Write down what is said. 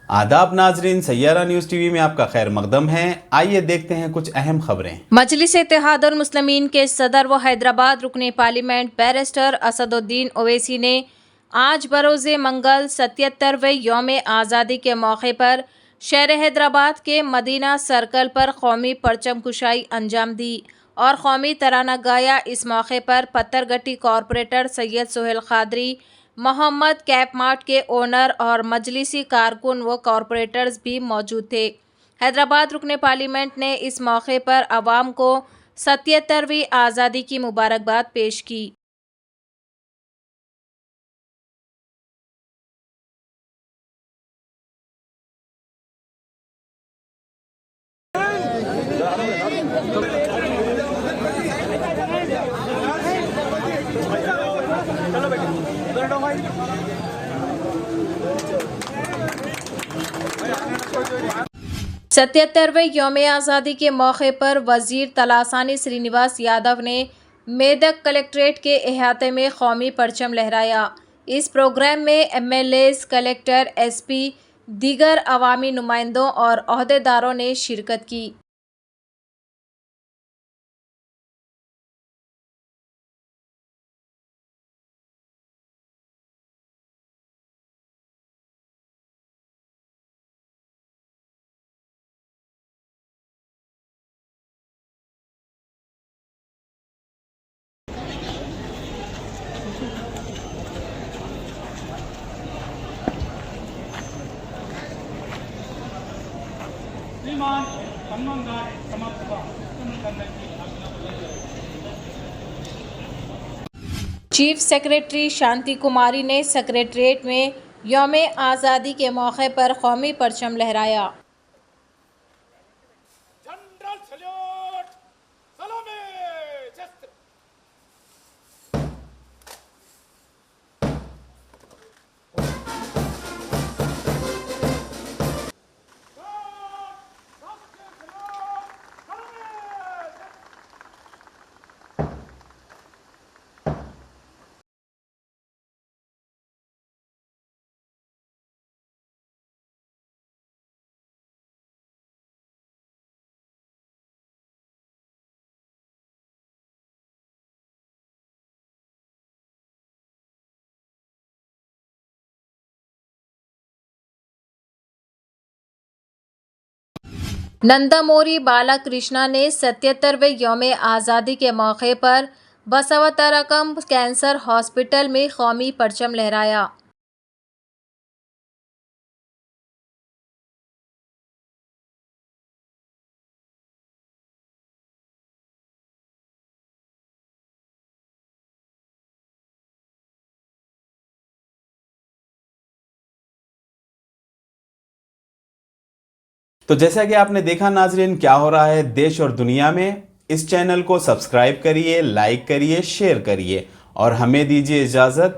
आदाब नाजरीन, Saiyaara news TV में आपका खैर मकदम है। आइए देखते हैं कुछ अहम खबरें। मजलिस इत्तेहादुल मुस्लिमीन के सदर व हैदराबाद रुकने पार्लियामेंट बैरिस्टर असदुद्दीन ओवैसी ने आज बरोज़े मंगल 77वें यौम आज़ादी के मौके पर शहर हैदराबाद के मदीना सर्कल पर कौमी परचम कुशाई अंजाम दी और कौमी तराना गाया। इस मौके पर Pathargatti corporator Syed Sohail Khadri, Mohammed cap mart के ओनर और मजलिसी कारकुन व कॉरपोरेटर्स भी मौजूद थे। हैदराबाद रुकने पार्लियामेंट ने इस मौके पर आवाम को 77वीं आज़ादी की मुबारकबाद पेश की। सत्तरवें यौम आज़ादी के मौके पर वजीर तलासानी श्रीनिवास यादव ने मेदक कलेक्ट्रेट के अहाते में कौमी परचम लहराया। इस प्रोग्राम में MLAs, कलेक्टर, SP, दीगर अवामी नुमाइंदों और ओहदेदारों ने शिरकत की। चीफ सेक्रेटरी शांति कुमारी ने सेक्रेटरीट में यौम आज़ादी के मौके पर कौमी परचम लहराया। जनरल सल्यूट, सलामी, जस्ट नंदामोरी बालाकृष्णा ने 77वें यौम आज़ादी के मौके पर बसवतारकम कैंसर हॉस्पिटल में कौमी परचम लहराया। तो जैसा कि आपने देखा नाजरीन, क्या हो रहा है देश और दुनिया में। इस चैनल को सब्सक्राइब करिए, लाइक करिए, शेयर करिए और हमें दीजिए इजाज़त।